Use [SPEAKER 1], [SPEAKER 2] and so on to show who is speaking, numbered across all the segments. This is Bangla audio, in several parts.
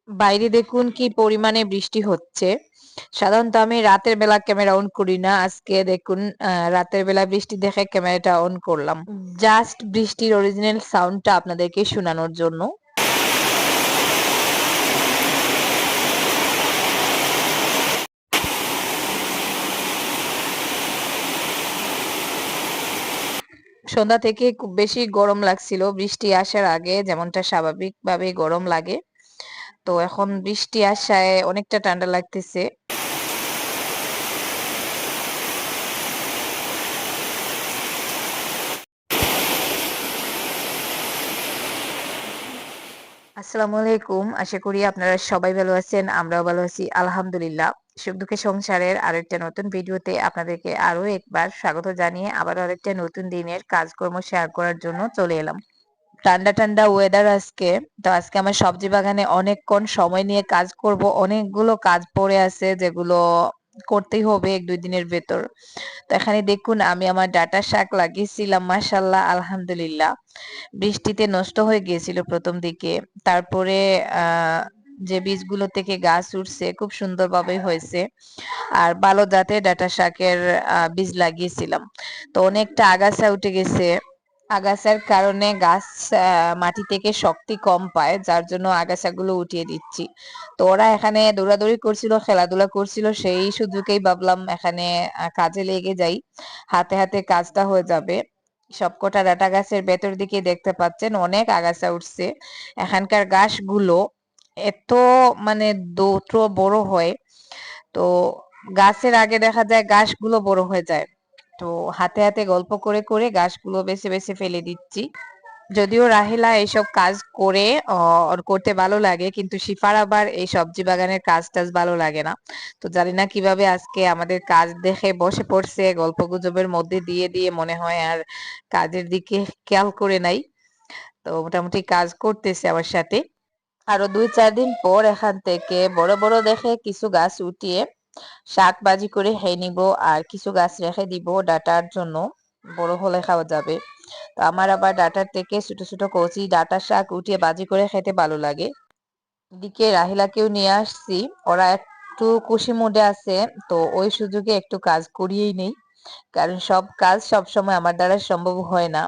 [SPEAKER 1] বাইরে দেখুন কি পরিমাণে বৃষ্টি হচ্ছে। সাধারণত আমি রাতের বেলা ক্যামেরা অন করি না। আজকে দেখুন রাতের বেলা বৃষ্টি দেখে ক্যামেরাটা অন করলাম। জাস্ট বৃষ্টির অরিজিনাল সাউন্ডটা আপনাদেরকে শোনানোর জন্য। সন্ধ্যা থেকে খুব বেশি গরম লাগছিল বৃষ্টি আসার আগে, যেমনটা স্বাভাবিকভাবে গরম লাগে। তো এখন বৃষ্টি আসায় অনেকটা ঠান্ডা লাগতেছে। আসসালামু আলাইকুম। আশা করি আপনারা সবাই ভালো আছেন, আমরাও ভালো আছি আলহামদুলিল্লাহ। সুখ দুঃখে সংসারের আরো একটা নতুন ভিডিওতে আপনাদেরকে আরো একবার স্বাগত জানিয়ে আবার আরেকটা নতুন দিনের কাজকর্ম শেয়ার করার জন্য চলে এলাম। ঠান্ডা ঠান্ডা ওয়েদার আজকে। তো আজকে আমার সবজি বাগানে অনেকক্ষণ সময় নিয়ে কাজ করব। অনেকগুলো কাজ পড়ে আছে যেগুলো করতেই হবে ১-২ দিনের ভেতর। তো এখানে দেখুন আমি আমার ডাঁটা শাক লাগিয়েছিলাম, মাশাআল্লাহ আলহামদুলিল্লাহ। বৃষ্টিতে নষ্ট হয়ে গিয়েছিল প্রথম দিকে। তারপরে যে বীজগুলো থেকে গাছ উঠছে খুব সুন্দরভাবে হয়েছে। আর ভালো জাতের ডাঁটা শাকের বীজ লাগিয়েছিলাম। তো অনেকটা আগাছা উঠে গেছে। আগাছার কারণে গাছ মাটি থেকে শক্তি কম পায়, যার জন্য আগাছাগুলো উঠিয়ে দিচ্ছি। তো ওরা এখানে দৌড়াদৌড়ি করছিল, খেলাধুলা করছিল, সেই সুযোগেই ভাবলাম এখানে কাজে লেগে যাই। হাতে হাতে কাজটা হয়ে যাবে। সবকটা ডাটা গাছের ভেতর দিকে দেখতে পাচ্ছেন অনেক আগাছা উঠছে। এখানকার গাছগুলো এত মানে দ্রুত বড় হয়, তো গাছের আগে দেখা যায় গাছগুলো বড় হয়ে যায়। তো হাতে হাতে গল্প করে করে গাছগুলো বেছে বেছে ফেলে দিচ্ছি। যদিও রাহেলা এইসব কাজ করে ওর করতে ভালো লাগে, কিন্তু শিফার আবার এই সবজি বাগানের কাজ টাজ ভালো লাগে না। তো জানি না কিভাবে আজকে আমাদের কাজ দেখে বসে পড়ছে, গল্প গুজবের মধ্যে দিয়ে দিয়ে মনে হয় আর কাজের দিকে খেয়াল করে নাই। তো মোটামুটি কাজ করতেছে আমার সাথে। আরো ২-৪ দিন পর এখান থেকে বড় বড় দেখে কিছু গাছ উঠিয়ে শাক ভাজি করে খেয়ে নিব, আর কিছু গাছ রেখে দিব ডাটার জন্য, বড় হলে খাওয়া যাবে। তো আমার আবার ডাটার থেকে ছোট ছোট কচি ডাটা শাক উঠিয়ে ভাজি করে খেতে ভালো লাগে। এদিকে রাহিলাকেও নিয়ে আসছি, ওরা একটু খুশি মুডে আছে। তো ওই সুযোগে একটু কাজ করিয়েই নেই, কারণ সব কাজ সব সময় আমার দ্বারা সম্ভব হয় না।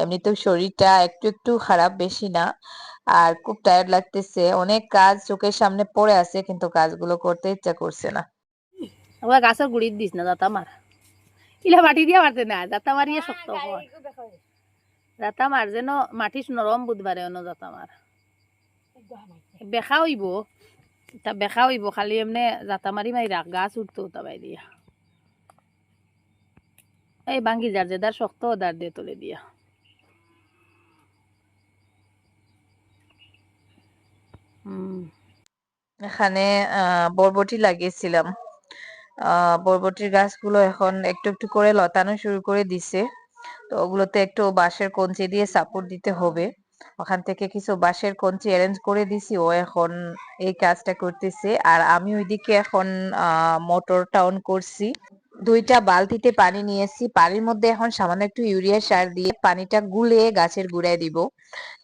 [SPEAKER 1] এমনিতেও শরীরটা একটু একটু খারাপ, বেশি না। আর খুব টায়ার্ড লাগতেছে, অনেক কাজ চোখের সামনে পড়ে আছে, কিন্তু কাজগুলো করতে ইচ্ছা করছে না।
[SPEAKER 2] আবার গাছের গুড়ির দিস না যাতা মার, ইলা মাটি দিয়ে মারতে না, যাতা মারিয়ে শক্ত কর, যাতা মার যেন মাটি নরম বুধবারে অন্য যাতা মার বেখা হইব। তা বেখা হইব খালি এমনি যাতা মারি মারি রাখ, গাছ উঠতো তাবাই দিয়া এই ভাঙ্গি যার যেদার শক্ত দার দিয়ে তুলে দিয়া।
[SPEAKER 1] এখানে বরবটি লাগিয়েছিলাম। বরবটির গাছগুলো এখন একটু একটু করে লতানো শুরু করে দিছে। তো ওগুলোতে একটু বাঁশের কঞ্চি দিয়ে সাপোর্ট দিতে হবে। ওখান থেকে কিছু বাঁশের কঞ্চি অ্যারেঞ্জ করে দিছি, ও এখন এই কাজটা করতেছে। আর আমি ওইদিকে এখন মোটরটা অন করছি। ২টা বালতিতে পানি নিয়েছি, পানির মধ্যে এখন সামান্য একটু ইউরিয়া সার দিয়ে পানিটা গুলে গাছের গোড়ায় দিব।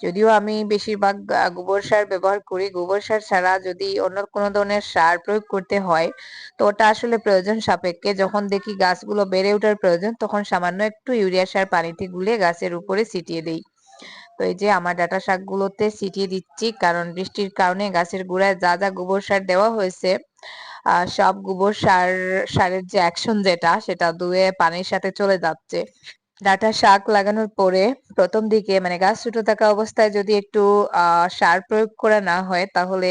[SPEAKER 1] যদিও আমি বেশিরভাগ গোবর সার ব্যবহার করি, গোবর সার ছাড়া যদি অন্য কোনো ধরনের সার প্রয়োগ করতে হয় তো ওটা আসলে প্রয়োজন সাপেক্ষে। যখন দেখি গাছগুলো বেড়ে ওঠার প্রয়োজন, তখন সামান্য একটু ইউরিয়া সার পানিতে গুলে গাছের উপরে ছিটিয়ে দেই। তো এই যে আমার ডাঁটা শাকগুলোতে ছিটিয়ে দিচ্ছি, কারণ বৃষ্টির কারণে গাছের গোড়ায় যা যা গোবর সার দেওয়া হয়েছে সব গোবর সারের যে অ্যাকশন যেটা, সেটা ধুয়ে পানির সাথে চলে যাচ্ছে। ডাঁটা শাক লাগানোর পরে প্রথম দিকে মানে গাছ ছোট থাকা অবস্থায় যদি একটু সার প্রয়োগ করা না হয়, তাহলে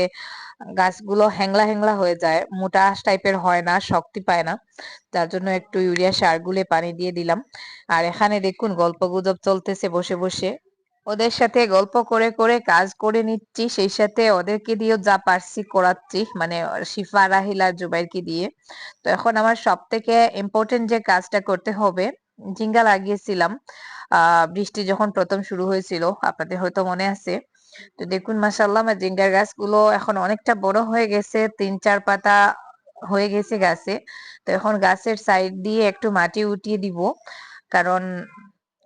[SPEAKER 1] গাছগুলো হ্যাংলা হ্যাংলা হয়ে যায়, মোটা টাইপের হয় না, শক্তি পায় না। যার জন্য একটু ইউরিয়া সার গুলে পানি দিয়ে দিলাম। আর এখানে দেখুন গল্প গুজব চলতেছে বসে বসে। ওদের সাথে গল্প করে করে কাজ করে নিচ্ছি, সেই সাথে ওদেরকে দিয়েও যা পারছি করাচ্ছি, মানে শিফা, রাহিল আর জুবাইরকে দিয়ে। তো এখন আমার সব থেকে ইম্পর্টেন্ট যে কাজটা করতে হবে, ঝিঙ্গা লাগিয়েছিলাম বৃষ্টি যখন প্রথম শুরু হয়েছিল, আপনাদের হয়তো মনে আছে। তো দেখুন মাশাআল্লাহ আমার ঝিঙ্গার গাছগুলো এখন অনেকটা বড় হয়ে গেছে, ৩-৪ পাতা হয়ে গেছে গাছে। তো এখন গাছের সাইড দিয়ে একটু মাটি উঠিয়ে দিব, কারণ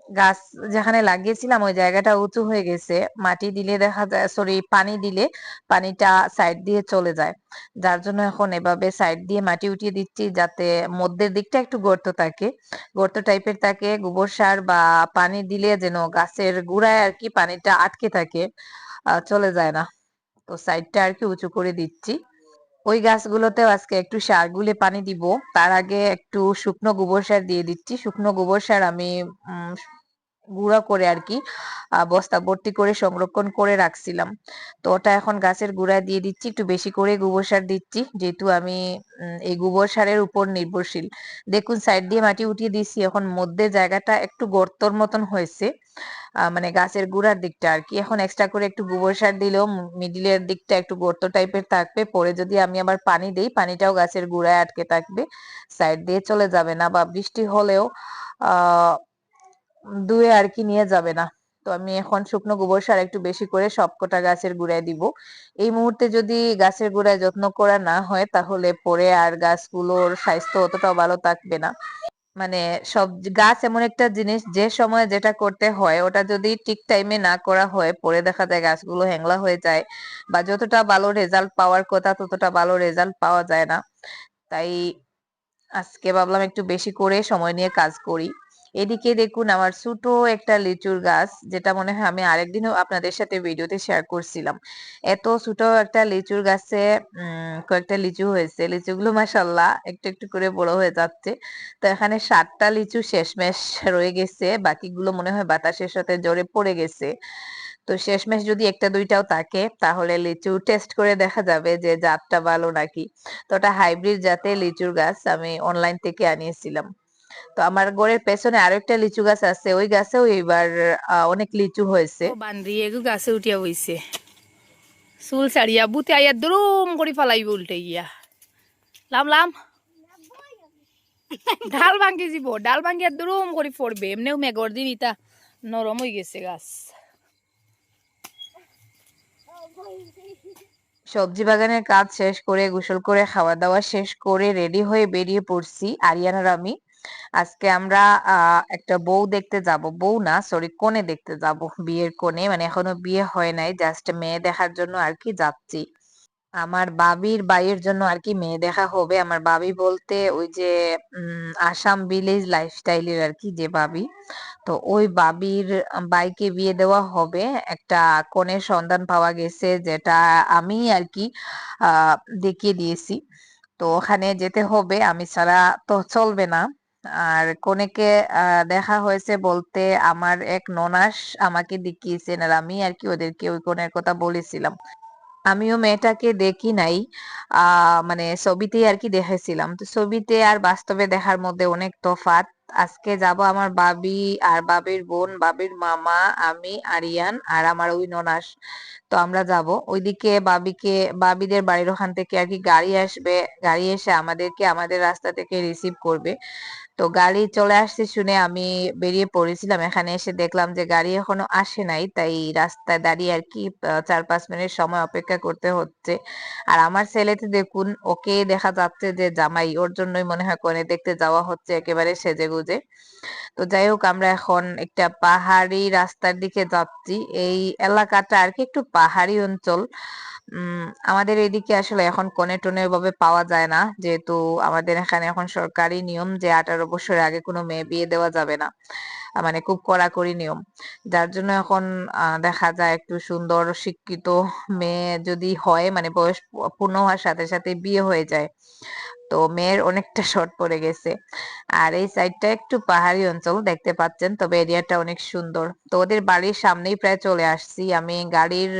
[SPEAKER 1] গাছ যেখানে লাগিয়েছিলাম ওই জায়গাটা উঁচু হয়ে গেছে, মাটি দিলে দেখা যায়, সরি পানি দিলে পানিটা সাইড দিয়ে চলে যায়। যার জন্য এখন এভাবে সাইড দিয়ে মাটি উঠিয়ে দিচ্ছি, যাতে মধ্যের দিকটা একটু গর্ত থাকে, গর্ত টাইপের থাকে। গোবর সার বা পানি দিলে যেন গাছের গোড়ায় আর কি পানিটা আটকে থাকে, চলে যায় না। তো সাইডটা আর কি উঁচু করে দিচ্ছি। ওই গাছগুলোতেও আজকে একটু সার গুলে পানি দিব। তার আগে একটু শুকনো গোবর সার দিয়ে দিচ্ছি। শুকনো গোবর সার আমি উম গুঁড়া করে আর কি বস্তা ভর্তি করে সংরক্ষণ করে রাখছিলাম। তো ওটা এখন গাছের গোড়ায় দিয়ে দিচ্ছি। একটু বেশি করে গোবর সার দিচ্ছি, যেহেতু আমি এই গোবর সারের উপর নির্ভরশীল। দেখুন সাইড দিয়ে মাটি উঠিয়ে দিচ্ছি, এখন মধ্যে জায়গাটা একটু গর্তর মতন হয়েছে, মানে গাছের গোড়ার দিকটা আর কি। এখন এক্সট্রা করে একটু গোবর সার দিলেও মিডিলের দিকটা একটু গর্ত টাইপের থাকবে, পরে যদি আমি আবার পানি দেই পানিটাও গাছের গোড়ায় আটকে থাকবে, সাইড দিয়ে চলে যাবে না, বা বৃষ্টি হলেও আহ ধুয়ে আর কি নিয়ে যাবে না। তো আমি এখন শুকনো গোবর সার একটু বেশি করে সবকটা গাছের গোড়ায় দিব। এই মুহূর্তে যদি গাছের গোড়ায় যত্ন করা না হয় তাহলে পরে আর গাছগুলোর স্বাস্থ্য অতটাও ভালো থাকবে না। মানে সব গাছ এমন একটা জিনিস, যে সময় যেটা করতে হয় ওটা যদি ঠিক টাইমে না করা হয় পরে দেখা যায় গাছগুলো হ্যাংলা হয়ে যায়, বা যতটা ভালো রেজাল্ট পাওয়ার কথা ততটা ভালো রেজাল্ট পাওয়া যায় না। তাই আজকে ভাবলাম একটু বেশি করে সময় নিয়ে কাজ করি। এদিকে দেখুন আমার ছোট একটা লিচুর গাছ, যেটা মনে হয় আমি আরেকদিনও আপনাদের সাথে ভিডিওতে শেয়ার করছিলাম। এত ছোট একটা লিচুর গাছে কয়েকটা লিচু হয়েছে, লিচুগুলো মাশাআল্লাহ একটু একটু করে বড় হয়ে যাচ্ছে। তো এখানে 7টা লিচু শেষমেশ রয়ে গেছে, বাকিগুলো মনে হয় বাতাসের সাথে জড়ে পড়ে গেছে। তো শেষমেশ যদি একটা দুইটাও থাকে তাহলে লিচু টেস্ট করে দেখা যাবে যে জাতটা ভালো নাকি। তো ওটা হাইব্রিড জাতের লিচুর গাছ, আমি অনলাইন থেকে আনিয়েছিলাম। তো আমার ঘরের পেছনে আরো একটা লিচু গাছ আছে, ওই গাছেও এবার অনেক লিচু হয়েছে।
[SPEAKER 2] ও বান্দি এগু গাছে উঠিয়া বইছে, চুল ছাড়িয়া বুতে আইয়া দুরুম করে ফালাইব উল্টে গিয়া। লাম লাম ডাল ভাঙ্গি যাব, ডাল ভাঙ্গিয়া দুরুম করে পড়বে। এমনিও মেঘর দিন ইটা নরম হয়ে গেছে গাছ।
[SPEAKER 1] সবজি বাগানের কাজ শেষ করে গোসল করে খাওয়া দাওয়া শেষ করে রেডি হয়ে বেরিয়ে পড়ছি আরিয়ান আর আমি। আজকে আমরা একটা বউ দেখতে যাব, বউ না সরি কনে দেখতে যাব, বিয়ের কনে, মানে এখনো বিয়ে হয় নাই, জাস্ট মেয়ে দেখার জন্য আর কি যাচ্ছি। আমার বাবির ভাইয়ের জন্য আর কি মেয়ে দেখা হবে। আমার বাবি বলতে ওই যে আসাম ভিলেজ লাইফস্টাইলের আর কি যে বাবি, তো ওই বাবির বাইকে বিয়ে দেওয়া হবে। একটা কনের সন্ধান পাওয়া গেছে, যেটা আমি আর কি আহ দেখিয়ে দিয়েছি। তো ওখানে যেতে হবে, আমি ছাড়া তো চলবে না। আর কনেকে দেখা হয়েছে বলতে আমার এক ননাস আমাকে দেখিয়েছেন, আর আমি আর কি ওদেরকে ওই কনের কথা বলেছিলাম। আমিও মেয়েটাকে দেখি নাই, মানে ছবিতেই আর কি দেখেছিলাম। তো ছবিতে আর বাস্তবে দেখার মধ্যে অনেক তফাৎ। আজকে যাব আমার বাবি আর বাবির বোন, বাবির মামা, আমি, আরিয়ান আর আমার ওই ননাস। তো আমরা যাব ওইদিকে। বাবিদের বাড়ির ওখান থেকে আর কি গাড়ি আসবে, গাড়ি এসে আমাদেরকে আমাদের রাস্তা থেকে রিসিভ করবে। তো গাড়ি চলে আসছে শুনে আমি বেরিয়ে পড়েছিলাম, এখানে এসে দেখলাম যে গাড়ি এখনো আসে নাই, তাই রাস্তায় দাঁড়িয়ে আর কি 4-5 মিনিট সময় অপেক্ষা করতে হচ্ছে। আর আমার ছেলেতে দেখুন, ওকে দেখা যাচ্ছে যে জামাই, ওর জন্যই মনে হয় কনে দেখতে যাওয়া হচ্ছে একেবারে সেজেগুজে। তো যাই হোক আমরা এখন একটা পাহাড়ি রাস্তার দিকে যাচ্ছি। এই এলাকাটা আর কি একটু পাহাড়ি অঞ্চল। আমাদের এদিকে আসলে এখন কনে টনে ভাবে পাওয়া যায় না, যেহেতু আমাদের এখানে এখন সরকারি নিয়ম যে 18 বছরের আগে কোনো মেয়ে বিয়ে দেওয়া যাবে না, মানে খুব কড়াকড়ি নিয়ম। যার জন্য এখন দেখা যায় একটু সুন্দর শিক্ষিত মেয়ে যদি হয়, মানে বয়স পূর্ণ হওয়ার সাথে সাথে বিয়ে হয়ে যায়। তো মেয়ের অনেকটা শর্ট পড়ে গেছে। আর এই সাইডটা একটু পাহাড়ি অঞ্চল দেখতে পাচ্ছেন, তবে এরিয়াটা অনেক সুন্দর। তো ওদের বাড়ির সামনেই প্রায় চলে আসছি। আমি গাড়ির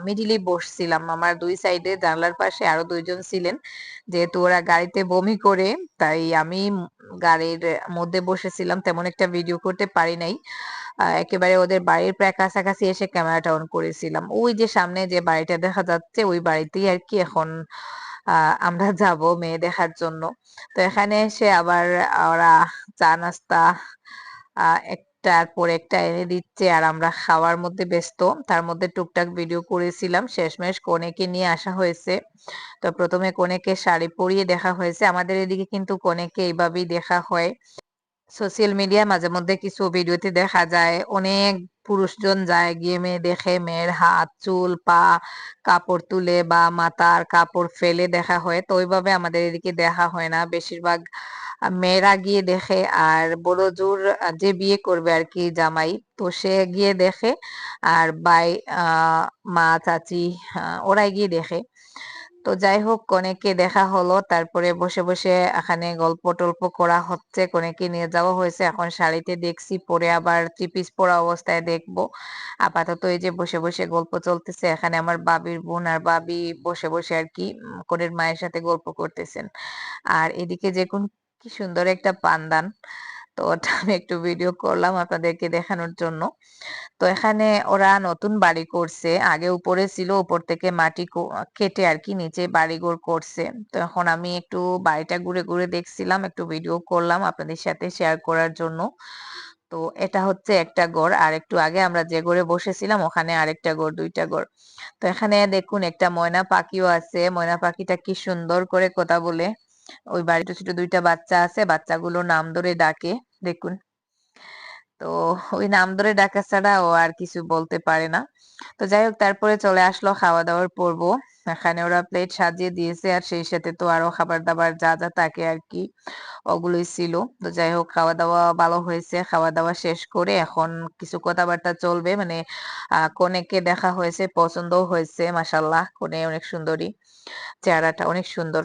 [SPEAKER 1] মিডিলে বসছিলাম, আমার দুই সাইডে জানলার পাশে আরো দুইজন ছিলেন। যেহেতু ওরা গাড়িতে বমি করে, তাই আমি গাড়ির মধ্যে বসেছিলাম, তেমন একটা ভিডিও করতে পারি নাই। একেবারে ওদের বাড়ির প্রায় কাছাকাছি এসে ক্যামেরাটা অন করেছিলাম। ওই যে সামনে যে বাড়িটা দেখা যাচ্ছে ওই বাড়িতেই আর কি এখন আমরা যাব মেয়ে দেখার জন্য। তো এখানে এসে আবার ওরা চা নাস্তা একটার পর একটা এনে দিচ্ছে, আর আমরা খাওয়ার মধ্যে ব্যস্ত। তার মধ্যে টুকটাক ভিডিও করেছিলাম। শেষমেশ কনেকে নিয়ে আসা হয়েছে। তো প্রথমে কনেকে শাড়ি পরিয়ে দেখা হয়েছে, আমাদের এদিকে কিন্তু কনেকে এইভাবেই দেখা হয়। সোশ্যাল মিডিয়ায় মাঝে মধ্যে কিছু ভিডিওতে দেখা যায় অনেক পুরুষজন যায় গিয়ে মেয়ে দেখে মেয়ের হাত চুল পা কাপড় তুলে বা মাথার কাপড় ফেলে দেখা হয়, তো ওইভাবে আমাদের এদিকে দেখা হয় না। বেশিরভাগ মেয়েরা গিয়ে দেখে, আর বড় জোর যে বিয়ে করবে আর কি জামাই, তো সে গিয়ে দেখে, আর ভাই মা চাচি ওরাই গিয়ে দেখে। তো যাই হোক, কনেকে দেখা হলো, তারপরে বসে বসে এখানে গল্প টল্প করা হচ্ছে, কনেকে নিয়ে যাওয়া হয়েছে। এখন শাড়িতে দেখছি, পরে আবার থ্রি পিস পরা অবস্থায় দেখবো। আপাতত এই যে বসে বসে গল্প চলতেছে, এখানে আমার বাবির বোন আর বাবি বসে বসে আর কি কনের মায়ের সাথে গল্প করতেছেন। আর এদিকে যে কোন কি সুন্দর একটা পান্দান, তো ওটা আমি একটু ভিডিও করলাম আপনাদেরকে দেখানোর জন্য। তো এখানে ওরা নতুন বাড়ি করছে, আগে উপরে ছিল, উপর থেকে মাটি কেটে আর কি নিচে বাড়িঘর করছে। তো এখন আমি একটু বাড়িটা ঘুরে ঘুরে দেখছিলাম, একটু ভিডিও করলাম আপনাদের সাথে শেয়ার করার জন্য। তো এটা হচ্ছে একটা ঘর, আর একটু আগে আমরা যে ঘরে বসেছিলাম ওখানে আরেকটা ঘর, দুইটা ঘর। তো এখানে দেখুন একটা ময়না পাখিও আছে, ময়না পাখিটা কি সুন্দর করে কথা বলে। ওই বাড়িতে ছোট দুইটা বাচ্চা আছে, বাচ্চাগুলো নাম ধরে ডাকে, দেখুন। তো ওই নাম ধরে ডাকা ছাড়া ও আর কিছু বলতে পারে না। তো যাই হোক, তারপরে চলে আসলো খাওয়া দাওয়ার পর্ব। এখানে ওরা প্লেট সাজিয়ে দিয়েছে, আর সেই সাথে তো আরো খাবার দাবার যা যা থাকে আর কি ওগুলোই ছিল। তো যাই হোক, খাওয়া দাওয়া ভালো হয়েছে। খাওয়া দাওয়া শেষ করে এখন কিছু কথাবার্তা চলবে, মানে কনেকে দেখা হয়েছে, পছন্দও হয়েছে, মাশাল্লাহ কনে অনেক সুন্দরী, চেহারাটা অনেক সুন্দর।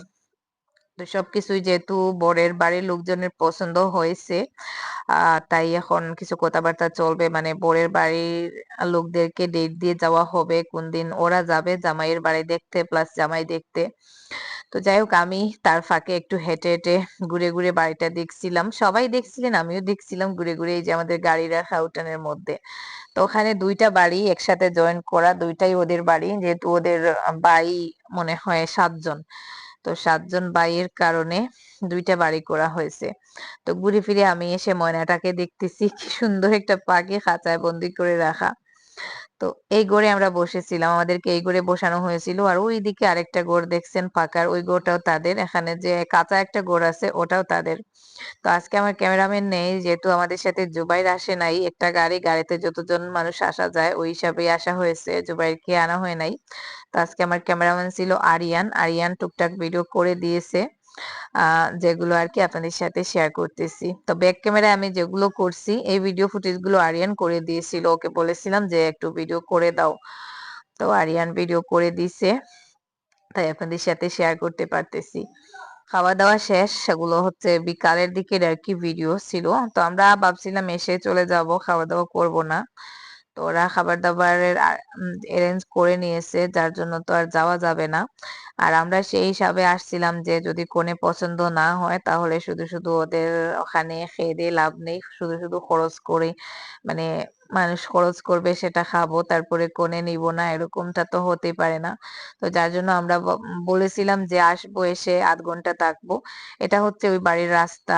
[SPEAKER 1] তো সবকিছুই যেহেতু বরের বাড়ির লোকজনের পছন্দ হয়েছে, তাই এখন কিছু কথাবার্তা চলবে, মানে বরের বাড়ির লোকদেরকে ডেট দিয়ে যাওয়া হবে কোন দিন ওরা যাবে জামাইয়ের বাড়ি দেখতে প্লাস জামাই দেখতে। তো যাই হোক, আমি তার ফাঁকে একটু হেঁটে হেঁটে ঘুরে ঘুরে বাড়িটা দেখছিলাম, সবাই দেখছিলেন আমিও দেখছিলাম ঘুরে ঘুরে, এই যে আমাদের গাড়ি রাখা উঠানের মধ্যে। তো ওখানে দুইটা বাড়ি একসাথে জয়েন করা, দুইটাই ওদের বাড়ি, যেহেতু ওদের ভাই মনে হয় 7 জন। তো 7 জন ভাইয়ের কারণে দুইটা বাড়ি করা হয়েছে। তো ঘুরে ফিরে আমি এসে ময়নাটাকে দেখতেছি, কি সুন্দর একটা পাখি খাঁচায় বন্দি করে রাখা। তো এই ঘরে আমরা বসেছিলাম, আমাদেরকে এই ঘরে বসানো হয়েছিল। আর ওইদিকে আরেকটা ঘর দেখছেন ফাঁকার, ওই ঘরটাও তাদের। এখানে যে কাঁচা একটা ঘর আছে ওটাও তাদের। তো আজকে আমার ক্যামেরাম্যান নেই, যেহেতু আমাদের সাথে জুবাইর আসে নাই, একটা গাড়িতে যতজন মানুষ আসা যায় ওই হিসাবেই আসা হয়েছে, জুবাইরকে আনা হয় নাই। তো আজকে আমার ক্যামেরাম্যান ছিল আরিয়ান, আরিয়ান টুকটাক ভিডিও করে দিয়েছে, যেগুলো আর কি আপনাদের সাথে শেয়ার করতেছি। তো ব্যাক ক্যামেরায় আমি যেগুলো করছি এই ভিডিও ফুটেজ গুলো আরিয়ান করে দিয়েছিল, ওকে বলেছিলাম যে একটু ভিডিও করে দাও। তো আরিয়ান ভিডিও করে দিছে, তাই আপনাদের সাথে শেয়ার করতে পারতেছি। খাওয়া দাওয়া শেষ, সেগুলো হচ্ছে বিকালের দিকের আর কি ভিডিও ছিল। তো আমরা ভাবছিলাম এসে চলে যাব, খাওয়া দাওয়া করব না। তো ওরা খাবার দাবারের অ্যারেঞ্জ করে নিয়েছে, যার জন্য তো আর যাওয়া যাবে না। আর আমরা সেই হিসাবে আসছিলাম যে যদি কোনে পছন্দ না হয় তাহলে শুধু শুধু ওদের ওখানে খেয়ে দিয়ে লাভ নেই, শুধু শুধু খরচ করে, মানে মানুষ খরচ করবে সেটা খাবো তারপরে কোনে নিব না, এরকমটা তো হতেই পারে না। তো যার জন্য আমরা বলেছিলাম যে আসবো, এসে আধ ঘন্টা থাকবো। এটা হচ্ছে ওই বাড়ির রাস্তা,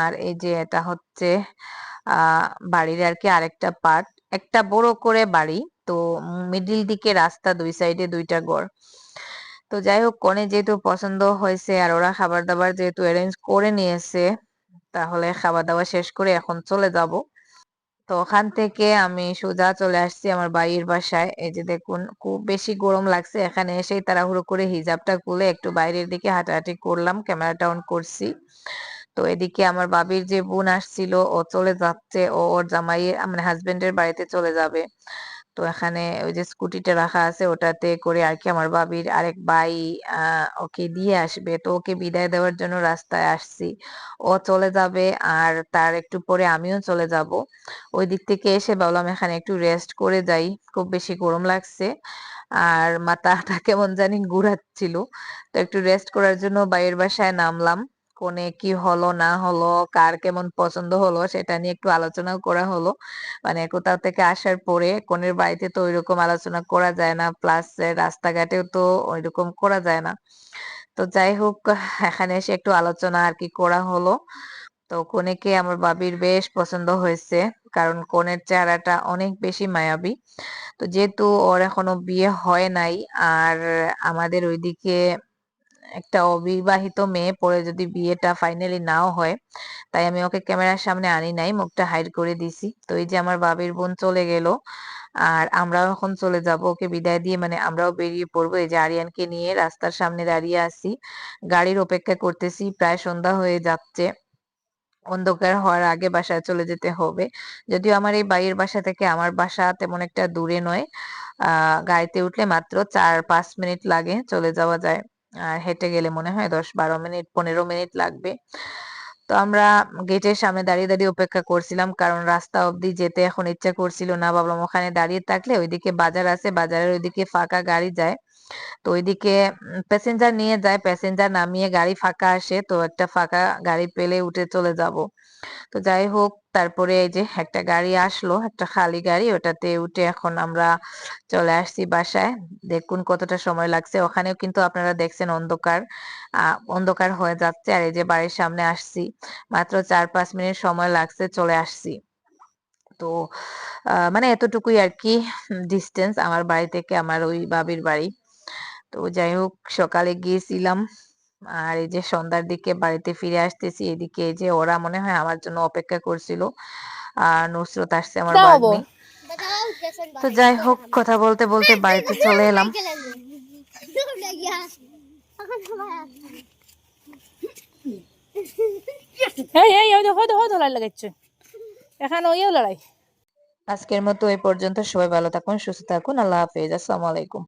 [SPEAKER 1] আর এই যে এটা হচ্ছে বাড়ির আর কি আরেকটা পার্ট, একটা বড় করে বাড়ি। তো মিডিল দিকে রাস্তা, দুই সাইডে দুইটা ঘর। তো যাই হোক, কনে যেহেতু পছন্দ হয়েছে আর ওরা খাবার দাবার যেহেতু অ্যারেঞ্জ করে নিয়েছে, তাহলে খাওয়া দাওয়া শেষ করে এখন চলে যাব। তো ওখান থেকে আমি সোজা চলে আসছি আমার ভাইয়ের বাসায়। এই যে দেখুন, খুব বেশি গরম লাগছে, এখানে এসেই তাড়াহুড়ো করে হিজাবটা খুলে একটু বাইরের দিকে হাঁটাহাঁটি করলাম, ক্যামেরাটা অন করছি। তো এদিকে আমার বাবির যে বোন আসছিল ও চলে যাচ্ছে, ও ওর জামাইয়ের মানে হাজবেন্ডের বাড়িতে চলে যাবে। তো এখানে ওই যে স্কুটিটা রাখা আছে ওটাতে করে আর কি আমার বাবির আরেক ভাই ওকে দিয়ে আসবে, তো ওকে বিদায় দেওয়ার জন্য রাস্তায় আসছি। ও চলে যাবে, আর তার একটু পরে আমিও চলে যাব। ওই দিক থেকে এসে ভাবলাম এখানে একটু রেস্ট করে যাই, খুব বেশি গরম লাগছে, আর মাথাটা কেমন জানি ঘুরাচ্ছিল। তো একটু রেস্ট করার জন্য বাইরের বাসায় নামলাম। কোনে কি হলো না হলো, কার কেমন পছন্দ হলো সেটা নিয়ে একটু আলোচনাও করা হলো। মানে কোথাও থেকে আসার পরে কনের বাড়িতে তো ওইরকম আলোচনা করা যায় না, প্লাস রাস্তাঘাটেও তো ওইরকম করা যায় না। তো যাই হোক, এখানে এসে একটু আলোচনা আর কি করা হলো। তো কনেকে আমার বাবির বেশ পছন্দ হয়েছে, কারণ কনের চেহারাটা অনেক বেশি মায়াবী। তো যেহেতু ওর এখনো বিয়ে হয় নাই, আর আমাদের ওইদিকে একটা অবিবাহিত মেয়ে, পরে যদি বিয়েটা ফাইনালি নাও হয়, তাই আমি ওকে ক্যামেরার সামনে আনি নাই, মুখটা হাইড করে দিছি। তো এই যে আমার বাবির বোন চলে গেল, আর আমরাও এখন চলে যাব ওকে বিদায় দিয়ে, মানে আমরাও বেরিয়ে পড়বো। এই যে আরিয়ানকে নিয়ে রাস্তার সামনে দাঁড়িয়ে আছি, গাড়ির অপেক্ষা করতেছি, প্রায় সন্ধ্যা হয়ে যাচ্ছে, অন্ধকার হওয়ার আগে বাসায় চলে যেতে হবে। যদিও আমার এই বাইয়ের বাসা থেকে আমার বাসা তেমন একটা দূরে নয়, গাড়িতে উঠলে মাত্র 4-5 মিনিট লাগে, চলে যাওয়া যায়। আর হেঁটে গেলে মনে হয় 10-12 মিনিট 15 মিনিট লাগবে। তো আমরা গেটের সামনে দাঁড়িয়ে দাঁড়িয়ে অপেক্ষা করছিলাম, কারণ রাস্তা অবধি যেতে এখন ইচ্ছা করছিল না। ভাবলাম ওখানে দাঁড়িয়ে থাকলে ওইদিকে বাজার আছে, বাজারের ওইদিকে ফাঁকা গাড়ি যায়, তো ওইদিকে প্যাসেঞ্জার নিয়ে যায়, প্যাসেঞ্জার নামিয়ে গাড়ি ফাঁকা আসে, তো একটা ফাঁকা গাড়ি পেলে উঠে চলে যাব। তো যাই হোক, তারপরে এই যে একটা গাড়ি আসলো, একটা খালি গাড়ি, ওটাতে উঠে এখন আমরা চলে আসছি বাসায়। দেখুন কতটা সময় লাগছে, ওখানেও কিন্তু আপনারা দেখছেন অন্ধকার, অন্ধকার হয়ে যাচ্ছে। আর এই যে বাড়ির সামনে আসছি, মাত্র 4-5 মিনিট সময় লাগছে, চলে আসছি। তো মানে এতটুকুই আর কি ডিস্টেন্স আমার বাড়ি থেকে আমার ওই বাবির বাড়ি। তো যাই হোক, সকালে গিয়েছিলাম, আর এই যে সন্ধ্যার দিকে বাড়িতে ফিরে আসতেছি। এদিকে এই যে ওরা মনে হয় আমার জন্য অপেক্ষা করছিল, আর নুসরত আসছে আমার
[SPEAKER 2] দাও হবো
[SPEAKER 1] ভাগ্নি। তো যাই হোক, কথা বলতে বলতে বাড়িতে চলে এলাম।
[SPEAKER 2] এই এই ওই দেখো দেখো ধলাই লাগাইছে এখানে ওইও লড়াই।
[SPEAKER 1] আজকের মতো এই পর্যন্ত, সবাই ভালো থাকুন, সুস্থ থাকুন, আল্লাহ হাফেজ, আসসালামু আলাইকুম।